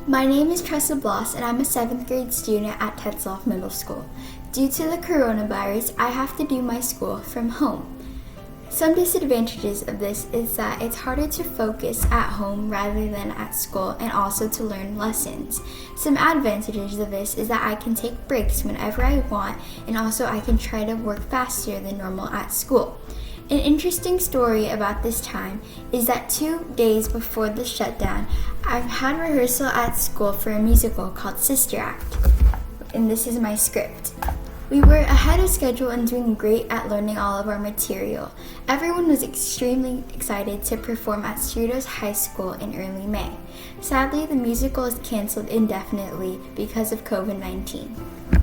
My name is Tressa Bloss and I'm a 7th grade student at Tetzlaff Middle School. Due to the coronavirus, I have to do my school from home. Some disadvantages of this is that it's harder to focus at home rather than at school and also to learn lessons. Some advantages of this is that I can take breaks whenever I want and also I can try to work faster than normal at school. An interesting story about this time is that 2 days before the shutdown, I've had rehearsal at school for a musical called Sister Act, and this is my script. We were ahead of schedule and doing great at learning all of our material. Everyone was extremely excited to perform at Cerritos High School in early May. Sadly, the musical is canceled indefinitely because of COVID-19.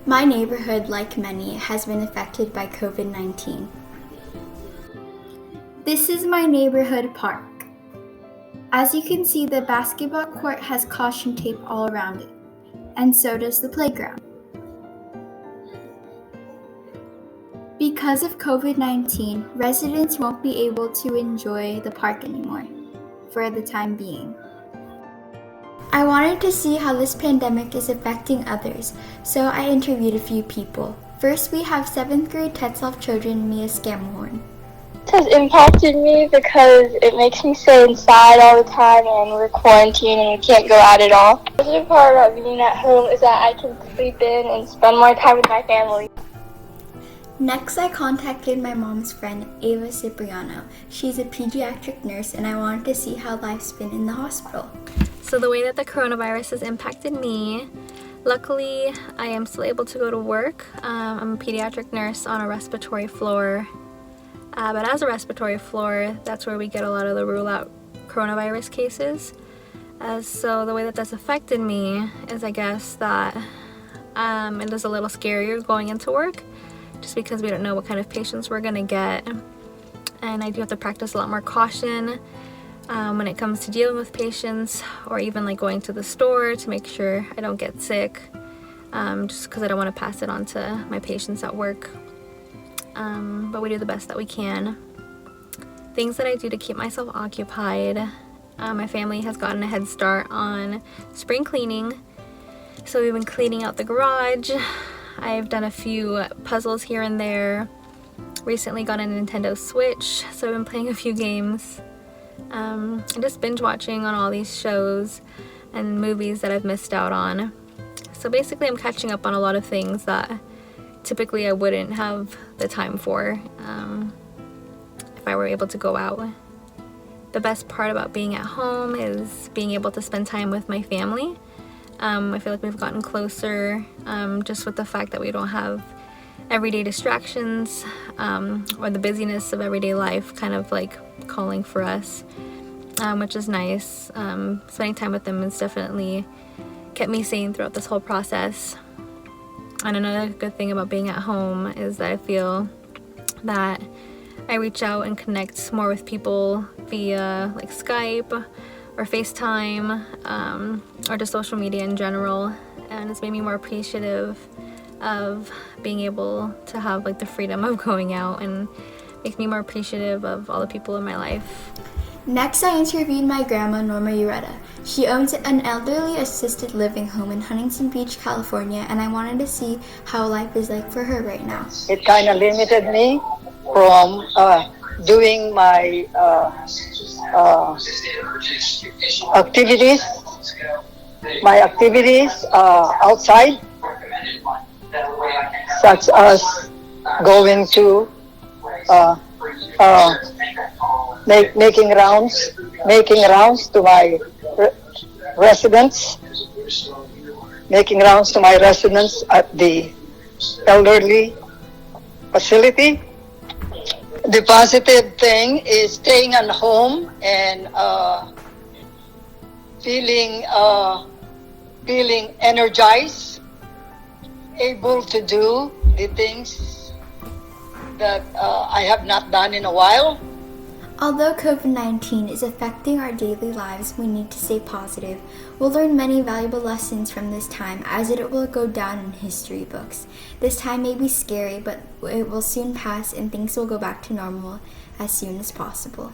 My neighborhood, like many, has been affected by COVID-19. This is my neighborhood park. As you can see, the basketball court has caution tape all around it, and so does the playground. Because of COVID-19, residents won't be able to enjoy the park anymore, for the time being. I wanted to see how this pandemic is affecting others, so I interviewed a few people. First, we have 7th grade Tetzlaff children Mia Scamhorn. It has impacted me because it makes me stay inside all the time and we're quarantined and we can't go out at all. The positive part about being at home is that I can sleep in and spend more time with my family. Next, I contacted my mom's friend, Ava Cipriano. She's a pediatric nurse and I wanted to see how life's been in the hospital. So the way that the coronavirus has impacted me, luckily I am still able to go to work. I'm a pediatric nurse on a respiratory floor. But as a respiratory floor, that's where we get a lot of the rule out coronavirus cases. So the way that that's affected me is I guess that it is a little scarier going into work just because we don't know what kind of patients we're gonna get. And I do have to practice a lot more caution when it comes to dealing with patients or even like going to the store to make sure I don't get sick just because I don't want to pass it on to my patients at work. But we do the best that we can. Things that I do to keep myself occupied. My family has gotten a head start on spring cleaning. So we've been cleaning out the garage. I've done a few puzzles here and there. Recently got a Nintendo Switch, so I've been playing a few games. And just binge watching on all these shows and movies that I've missed out on. So basically I'm catching up on a lot of things that typically I wouldn't have the time for if I were able to go out. The best part about being at home is being able to spend time with my family. I feel like we've gotten closer just with the fact that we don't have everyday distractions or the busyness of everyday life kind of like calling for us, which is nice. Spending time with them has definitely kept me sane throughout this whole process. And another good thing about being at home is that I feel that I reach out and connect more with people via like Skype or FaceTime or just social media in general, and it's made me more appreciative of being able to have like the freedom of going out and makes me more appreciative of all the people in my life. Next, I interviewed my grandma, Norma Ureta. She owns an elderly assisted living home in Huntington Beach, California, and I wanted to see how life is like for her right now. It kind of limited me from doing my activities outside, such as going to making rounds to my residents at the elderly facility. The positive thing is staying at home and feeling energized, able to do the things that I have not done in a while. Although COVID-19 is affecting our daily lives, we need to stay positive. We'll learn many valuable lessons from this time as it will go down in history books. This time may be scary, but it will soon pass and things will go back to normal as soon as possible.